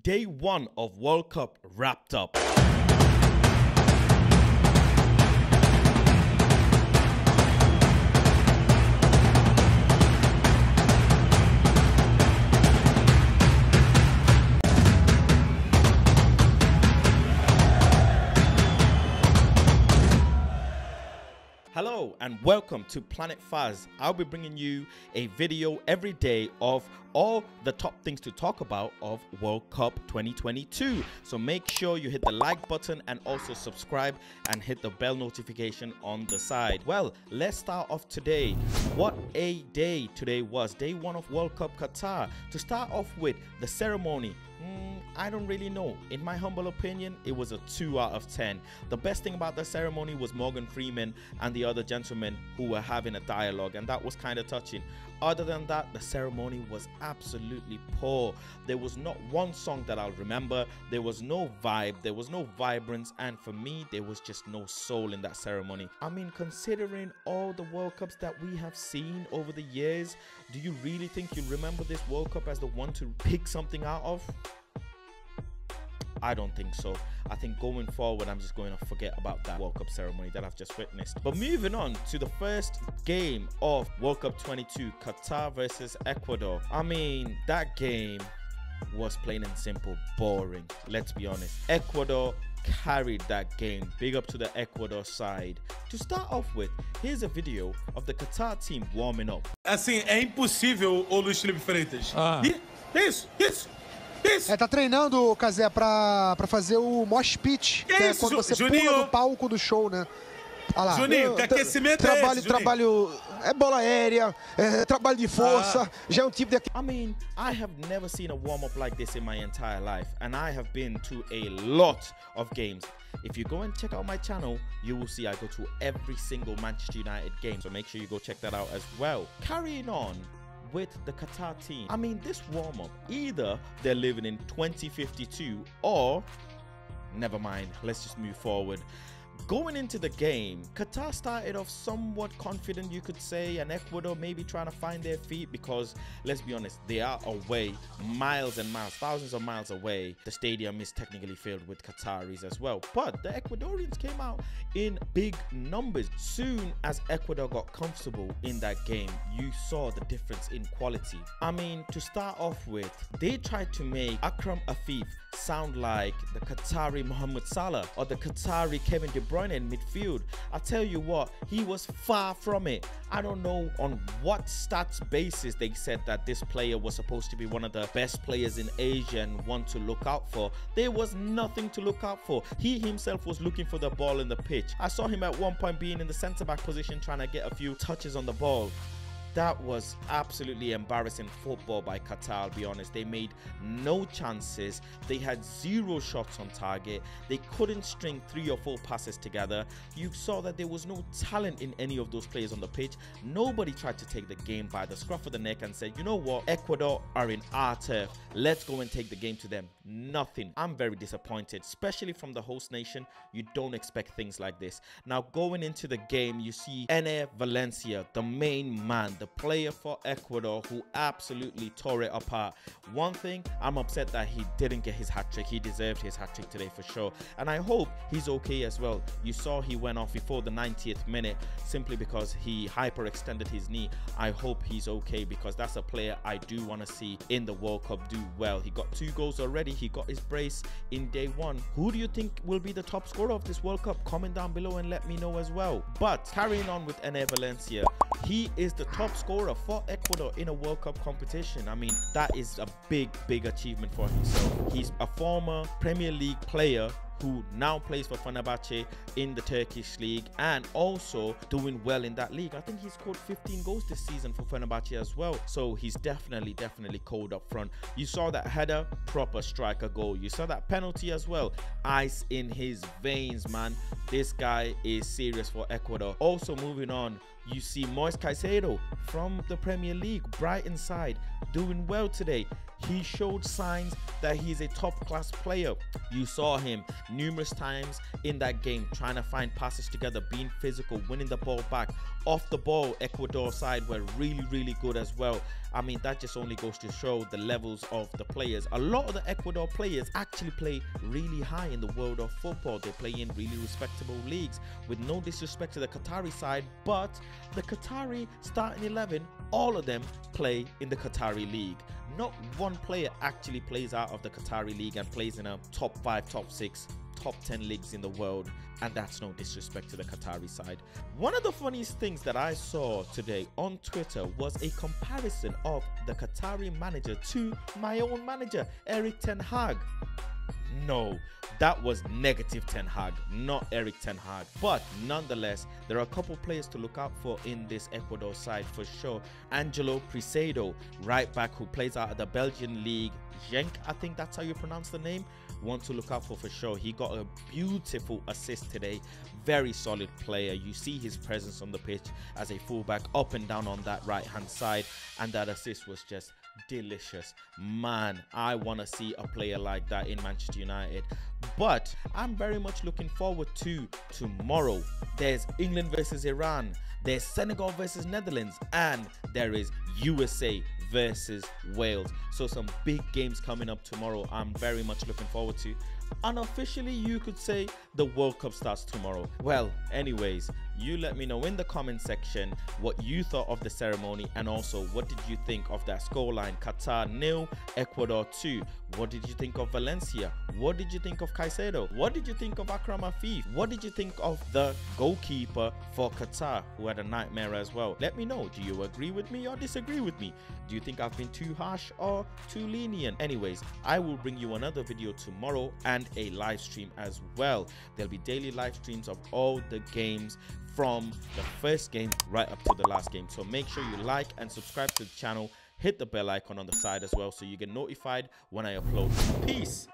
Day 1 of World Cup wrapped up. Hello and welcome to Planet Faz. I'll be bringing you a video every day of all the top things to talk about of World Cup 2022. So make sure you hit the like button and also subscribe and hit the bell notification on the side. Well, let's start off today. What a day today was. Day 1 of World Cup Qatar. To start off with, the ceremony. I don't really know. In my humble opinion, it was a 2 out of 10. The best thing about the ceremony was Morgan Freeman and the other gentlemen who were having a dialogue, and that was kind of touching. Other than that, the ceremony was absolutely poor. There was not one song that I'll remember. There was no vibe. There was no vibrance. And for me, there was just no soul in that ceremony. I mean, considering all the World Cups that we have seen over the years, do you really think you'll remember this World Cup as the one to pick something out of? I don't think so. I think going forward, I'm just going to forget about that World Cup ceremony that I've just witnessed. But moving on to the first game of World Cup 22, Qatar versus Ecuador. I mean, that game was plain and simple boring. Let's be honest. Ecuador carried that game. Big up to the Ecuador side. To start off with, here's a video of the Qatar team warming up. Assim, é impossível, ô Luiz Felipe Freitas. Isso. Tá treinando, Cazé, pra fazer o mosh pit, que é quando você pula no palco do show, né? Olha lá. Juninho, que aquecimento trabalho, é bola aérea, é trabalho de força, já é tipo de... I mean, I have never seen a warm-up like this in my entire life, and I have been to a lot of games. If you go and check out my channel, you will see I go to every single Manchester United game, so make sure you go check that out as well. Carrying on with the Qatar team, I mean, this warm-up, either they're living in 2052 or never mind, let's just move forward. Going into the game, Qatar started off somewhat confident, you could say, and Ecuador maybe trying to find their feet because, let's be honest, they are away miles and miles, thousands of miles away. The stadium is technically filled with Qataris as well, but the Ecuadorians came out in big numbers. Soon as Ecuador got comfortable in that game, you saw the difference in quality. I mean, to start off with, they tried to make Akram Afif sound like the Qatari Mohamed Salah or the Qatari Kevin De Bruyne in midfield. I tell you what, he was far from it. I don't know on what stats basis they said that this player was supposed to be one of the best players in Asia and one to look out for. There was nothing to look out for. He himself was looking for the ball in the pitch. I saw him at one point being in the centre-back position trying to get a few touches on the ball. That was absolutely embarrassing football by Qatar, I'll be honest. They made no chances. They had 0 shots on target. They couldn't string 3 or 4 passes together. You saw that there was no talent in any of those players on the pitch. Nobody tried to take the game by the scruff of the neck and said, you know what, Ecuador are in our turf. Let's go and take the game to them. Nothing. I'm very disappointed, especially from the host nation. You don't expect things like this. Now, going into the game, you see Ener Valencia, the main man, the player for Ecuador, who absolutely tore it apart. One thing, I'm upset that he didn't get his hat-trick. He deserved his hat-trick today for sure, and I hope he's okay as well. You saw he went off before the 90th minute simply because he hyperextended his knee. I hope he's okay because that's a player I do want to see in the World Cup do well. He got 2 goals already. He got his brace in day 1. Who do you think will be the top scorer of this World Cup? Comment down below and let me know as well. But carrying on with Ener Valencia, he is the top scorer for Ecuador in a World Cup competition. I mean, that is a big achievement for himself. He's a former Premier League player who now plays for Fenerbahce in the Turkish league and also doing well in that league. I think he scored 15 goals this season for Fenerbahce as well. So he's definitely cold up front. You saw that header, proper striker goal. You saw that penalty as well. Ice in his veins, man. This guy is serious for Ecuador. Also moving on, you see Moise Caicedo from the Premier League, Brighton side, doing well today. he showed signs that he's a top-class player. You saw him numerous times in that game trying to find passes together, being physical, winning the ball back. Off the ball, Ecuador side were really good as well. I mean, that just only goes to show the levels of the players. A lot of the Ecuador players actually play really high in the world of football. They play in really respectable leagues, with no disrespect to the Qatari side, but the Qatari starting 11, all of them play in the Qatari league. Not one player actually plays out of the Qatari league and plays in a top 5, top 6, top 10 leagues in the world, and that's no disrespect to the Qatari side. One of the funniest things that I saw today on Twitter was a comparison of the Qatari manager to my own manager, Erik ten Hag. No, that was negative Ten Hag, not Erik ten Hag. But nonetheless, there are a couple players to look out for in this Ecuador side for sure. Angelo Preciado, right back, who plays out of the Belgian league, Genk, I think that's how you pronounce the name. One to look out for sure. He got a beautiful assist today. Very solid player. You see his presence on the pitch as a fullback, up and down on that right hand side, and that assist was just delicious. Man, I want to see a player like that in Manchester United. But I'm very much looking forward to tomorrow. There's England versus Iran, there's Senegal versus Netherlands, and there is USA versus Wales. So some big games coming up tomorrow. I'm very much looking forward to. Unofficially, you could say the World Cup starts tomorrow. Well, anyways, you let me know in the comment section what you thought of the ceremony, and also what did you think of that scoreline. Qatar 0, Ecuador 2. What did you think of Valencia? What did you think of Caicedo? What did you think of Akram Afif? What did you think of the goalkeeper for Qatar, who had a nightmare as well? Let me know. Do you agree with me or disagree with me? Do you think I've been too harsh or too lenient? Anyways, I will bring you another video tomorrow and a live stream as well. There'll be daily live streams of all the games from the first game right up to the last game. So make sure you like and subscribe to the channel. Hit the bell icon on the side as well so you get notified when I upload. Peace.